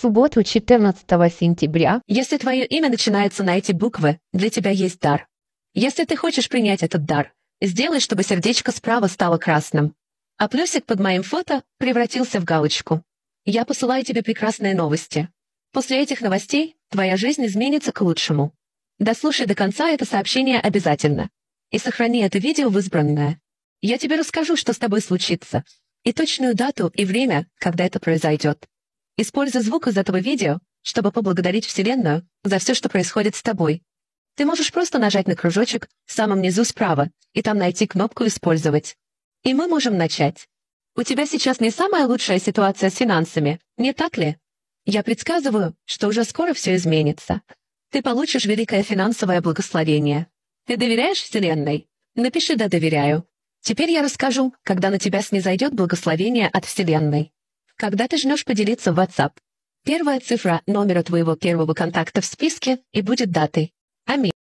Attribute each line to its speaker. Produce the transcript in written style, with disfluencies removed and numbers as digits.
Speaker 1: субботу, 14 сентября.
Speaker 2: Если твое имя начинается на эти буквы, для тебя есть дар. Если ты хочешь принять этот дар, сделай, чтобы сердечко справа стало красным, а плюсик под моим фото превратился в галочку. Я посылаю тебе прекрасные новости. После этих новостей твоя жизнь изменится к лучшему. Дослушай до конца это сообщение обязательно. И сохрани это видео в избранное. Я тебе расскажу, что с тобой случится, и точную дату и время, когда это произойдет. Используй звук из этого видео, чтобы поблагодарить Вселенную за все, что происходит с тобой. Ты можешь просто нажать на кружочек в самом низу справа и там найти кнопку «Использовать». И мы можем начать. У тебя сейчас не самая лучшая ситуация с финансами, не так ли? Я предсказываю, что уже скоро все изменится. Ты получишь великое финансовое благословение. Ты доверяешь Вселенной? Напиши «Да, доверяю». Теперь я расскажу, когда на тебя снизойдет благословение от Вселенной. Когда ты жмешь «Поделиться» в WhatsApp, первая цифра номера твоего первого контакта в списке и будет датой. Аминь.